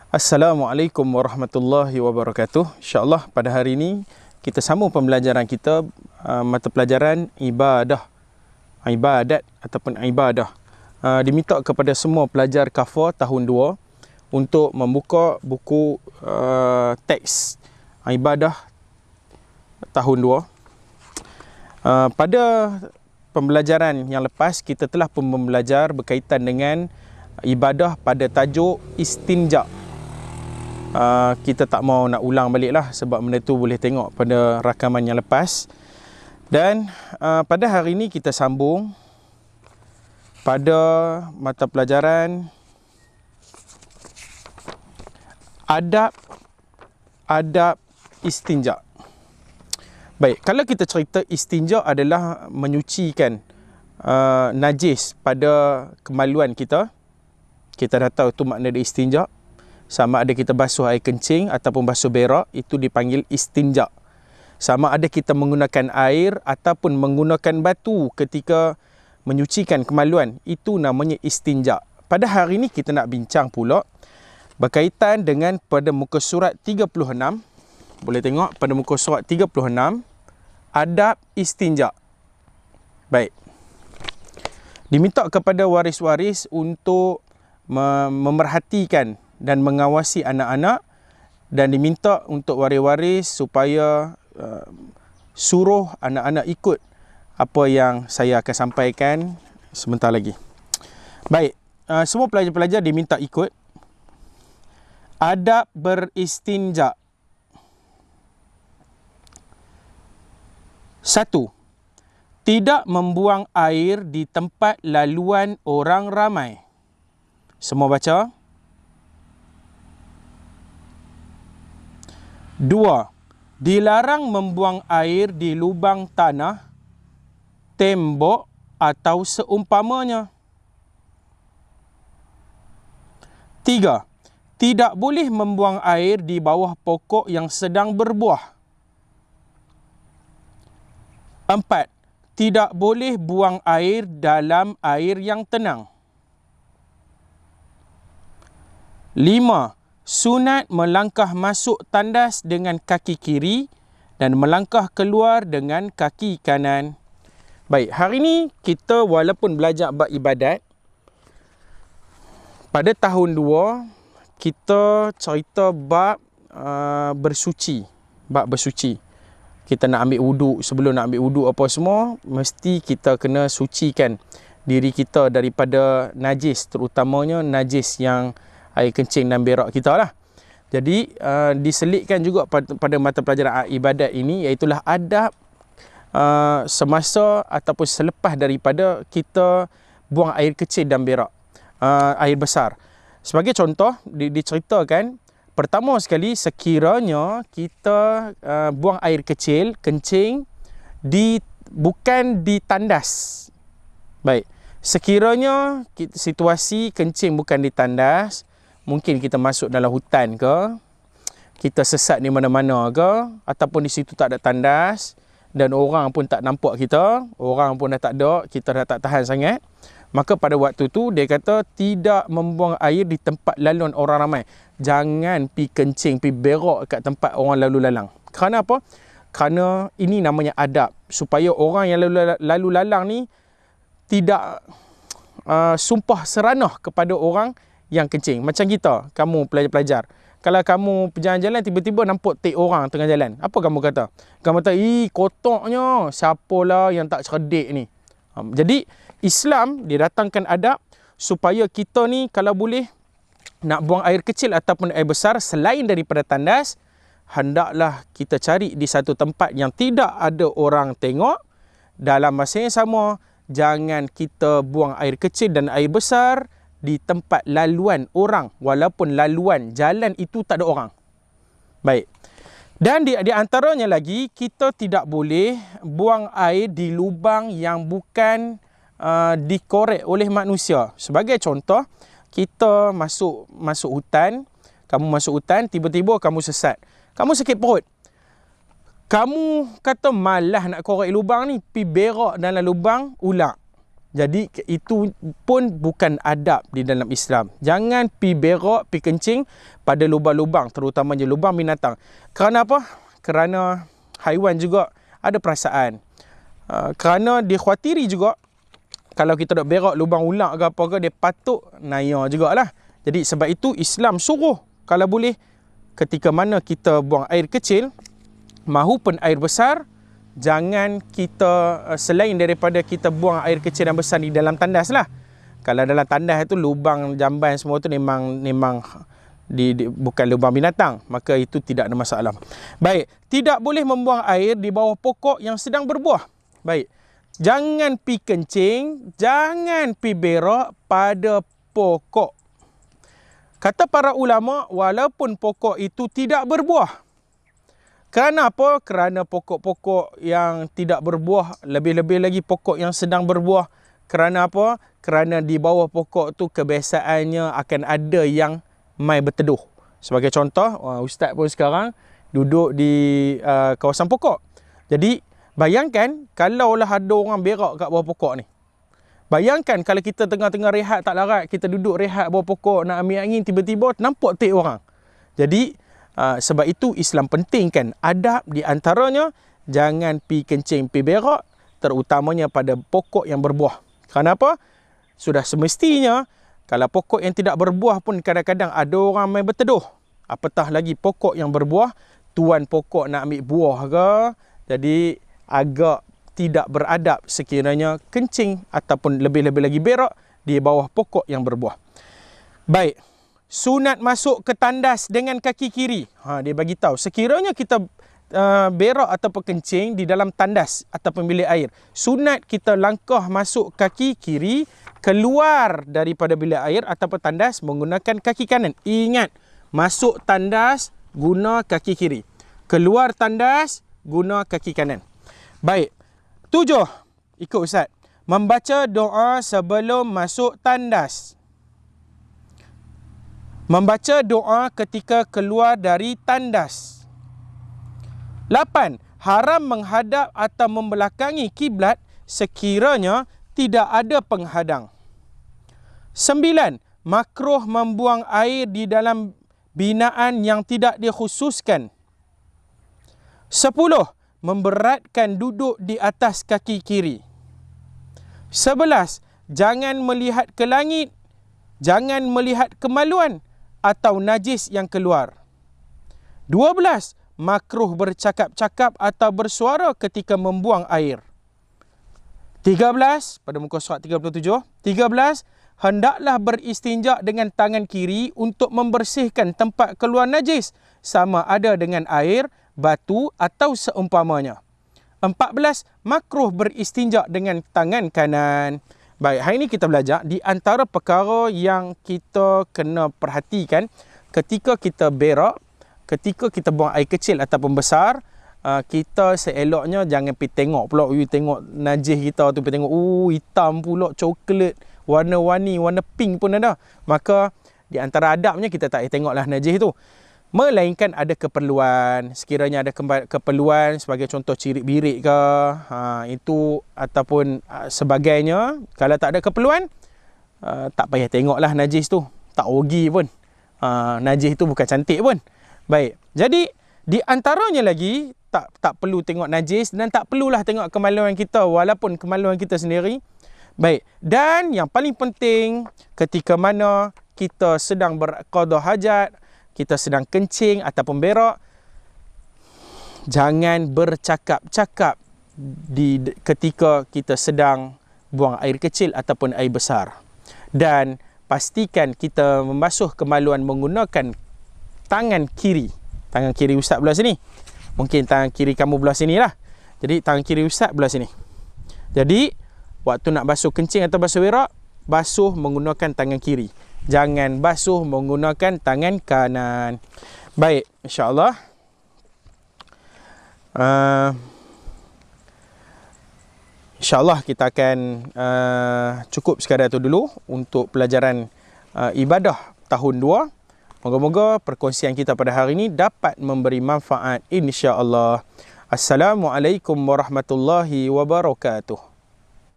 Assalamualaikum warahmatullahi wabarakatuh. InsyaAllah pada hari ini kita sambung pembelajaran kita mata pelajaran ibadat ataupun ibadah. Diminta kepada semua pelajar KAFA tahun 2 untuk membuka buku teks ibadah tahun 2. Pada pembelajaran yang lepas kita telah pun belajar berkaitan dengan ibadah pada tajuk istinja. Kita tak mau nak ulang balik lah sebab benda tu boleh tengok pada rakaman yang lepas. Dan pada hari ini kita sambung pada mata pelajaran adab istinja. Baik, kalau kita cerita istinja adalah menyucikan najis pada kemaluan kita. Kita dah tahu tu makna dia istinja. Sama ada kita basuh air kencing ataupun basuh berak, itu dipanggil istinja. Sama ada kita menggunakan air ataupun menggunakan batu ketika menyucikan kemaluan, itu namanya istinja. Pada hari ini kita nak bincang pula berkaitan dengan pada muka surat 36. Boleh tengok pada muka surat 36, adab istinja. Baik. Diminta kepada waris-waris untuk memerhatikan dan mengawasi anak-anak, dan diminta untuk waris-waris supaya suruh anak-anak ikut apa yang saya akan sampaikan sebentar lagi. Baik, semua pelajar-pelajar diminta ikut adab beristinja. 1. Tidak membuang air di tempat laluan orang ramai. Semua baca. 2. Dilarang membuang air di lubang tanah, tembok atau seumpamanya. 3. Tidak boleh membuang air di bawah pokok yang sedang berbuah. 4. Tidak boleh buang air dalam air yang tenang. 5. Sunat melangkah masuk tandas dengan kaki kiri dan melangkah keluar dengan kaki kanan. Baik, hari ini kita walaupun belajar bab ibadat, pada tahun 2 kita cerita bab bersuci. Bab bersuci. Kita nak ambil wuduk, sebelum nak ambil wuduk apa semua, mesti kita kena sucikan diri kita daripada najis, terutamanya najis yang air kencing dan berak kita lah. Jadi diselitkan juga pada mata pelajaran ibadat ini, iaitulah adab semasa ataupun selepas daripada kita buang air kecil dan berak, air besar. Sebagai contoh, diceritakan pertama sekali, sekiranya kita buang air kecil, kencing bukan di tandas. Baik, sekiranya situasi kencing bukan di tandas, mungkin kita masuk dalam hutan ke, kita sesat di mana-mana ke, ataupun di situ tak ada tandas dan orang pun tak nampak kita, orang pun dah tak ada, kita dah tak tahan sangat. Maka pada waktu tu dia kata tidak membuang air di tempat laluan orang ramai. Jangan pi kencing, pi berak kat tempat orang lalu lalang. Kerana apa? Kerana ini namanya adab, supaya orang yang lalu lalang ni tidak sumpah seranah kepada orang yang kencing. Macam kita, kamu pelajar-pelajar, kalau kamu berjalan-jalan tiba-tiba nampak tik orang tengah jalan, apa kamu kata? Kamu kata, kotaknya, siapalah yang tak cerdik ni. Jadi Islam dia datangkan adab supaya kita ni kalau boleh nak buang air kecil ataupun air besar selain daripada tandas, hendaklah kita cari di satu tempat yang tidak ada orang tengok. Dalam masa yang sama, jangan kita buang air kecil dan air besar di tempat laluan orang, walaupun laluan jalan itu tak ada orang. Baik. Dan di antaranya lagi, kita tidak boleh buang air di lubang yang bukan dikorek oleh manusia. Sebagai contoh, kita masuk hutan, kamu masuk hutan, tiba-tiba kamu sesat. Kamu sakit perut. Kamu kata malas nak korek lubang ni, pi berak dalam lubang ular. Jadi itu pun bukan adab di dalam Islam. Jangan pi berak, pi kencing pada lubang-lubang, terutamanya lubang binatang. Kerana apa? Kerana haiwan juga ada perasaan. Kerana dia khawatiri juga, kalau kita nak berak lubang ular ke apa ke, dia patut naya jugalah. Jadi sebab itu Islam suruh, kalau boleh, ketika mana kita buang air kecil mahupun air besar, jangan kita selain daripada kita buang air kecil dan besar di dalam tandas lah. Kalau dalam tandas itu lubang jamban semua tu memang bukan lubang binatang, maka itu tidak ada masalah. Baik, tidak boleh membuang air di bawah pokok yang sedang berbuah. Baik, jangan pi kencing, jangan pi berak pada pokok. Kata para ulama, walaupun pokok itu tidak berbuah. Kerana apa? Kerana pokok-pokok yang tidak berbuah, lebih-lebih lagi pokok yang sedang berbuah. Kerana apa? Kerana di bawah pokok tu kebiasaannya akan ada yang mai berteduh. Sebagai contoh, ustaz pun sekarang duduk di kawasan pokok. Jadi, bayangkan kalaulah ada orang berak kat bawah pokok ni. Bayangkan kalau kita tengah-tengah rehat tak larat, kita duduk rehat bawah pokok nak ambil angin, tiba-tiba nampak tik orang. Jadi, sebab itu Islam pentingkan adab di antaranya jangan pi kencing, pi berak, terutamanya pada pokok yang berbuah. Kenapa? Sudah semestinya kalau pokok yang tidak berbuah pun kadang-kadang ada orang main berteduh. Apatah lagi pokok yang berbuah, tuan pokok nak ambil buah ke, jadi agak tidak beradab sekiranya kencing ataupun lebih-lebih lagi berak di bawah pokok yang berbuah. Baik. Sunat masuk ke tandas dengan kaki kiri. Dia bagi tahu sekiranya kita berak ataupun kencing di dalam tandas ataupun bilik air, sunat kita langkah masuk kaki kiri, keluar daripada bilik air ataupun tandas menggunakan kaki kanan. Ingat, masuk tandas guna kaki kiri, keluar tandas guna kaki kanan. Baik. 7. Ikut Ustaz. Membaca doa sebelum masuk tandas. Membaca doa ketika keluar dari tandas. 8. Haram menghadap atau membelakangi kiblat sekiranya tidak ada penghadang. 9. Makruh membuang air di dalam binaan yang tidak dikhususkan. 10. Memberatkan duduk di atas kaki kiri. 11. Jangan melihat ke langit, jangan melihat kemaluan atau najis yang keluar. 12. Makruh bercakap-cakap atau bersuara ketika membuang air. 13. Pada muka surat 37. 13. Hendaklah beristinja dengan tangan kiri untuk membersihkan tempat keluar najis, sama ada dengan air, batu atau seumpamanya. 14. Makruh beristinja dengan tangan kanan. Baik, hari ini kita belajar di antara perkara yang kita kena perhatikan ketika kita berak, ketika kita buang air kecil ataupun besar, kita seeloknya jangan pergi tengok pula, tengok najis kita tu, pergi tengok, hitam pula, coklat, warna-warni, warna pink pun ada. Maka di antara adabnya kita tak tengoklah najis tu. Melainkan ada keperluan, sekiranya ada keperluan sebagai contoh cirit-birit ke, itu ataupun sebagainya. Kalau tak ada keperluan, tak payah tengoklah najis tu, tak rugi pun. Najis tu bukan cantik pun. Baik, jadi di antaranya lagi tak perlu tengok najis dan tak perlulah tengok kemaluan kita walaupun kemaluan kita sendiri. Baik, dan yang paling penting ketika mana kita sedang berqada hajat, kita sedang kencing ataupun berak, jangan bercakap-cakap ketika kita sedang buang air kecil ataupun air besar. Dan pastikan kita membasuh kemaluan menggunakan tangan kiri. Tangan kiri Ustaz belah sini. Mungkin tangan kiri kamu belah sini lah. Jadi tangan kiri Ustaz belah sini. Jadi waktu nak basuh kencing atau basuh berak, basuh menggunakan tangan kiri. Jangan basuh menggunakan tangan kanan. Baik, insya-Allah. InsyaAllah kita akan cukup sekadar itu dulu untuk pelajaran ibadah tahun 2. Moga-moga perkongsian kita pada hari ini dapat memberi manfaat insya-Allah. Assalamualaikum warahmatullahi wabarakatuh.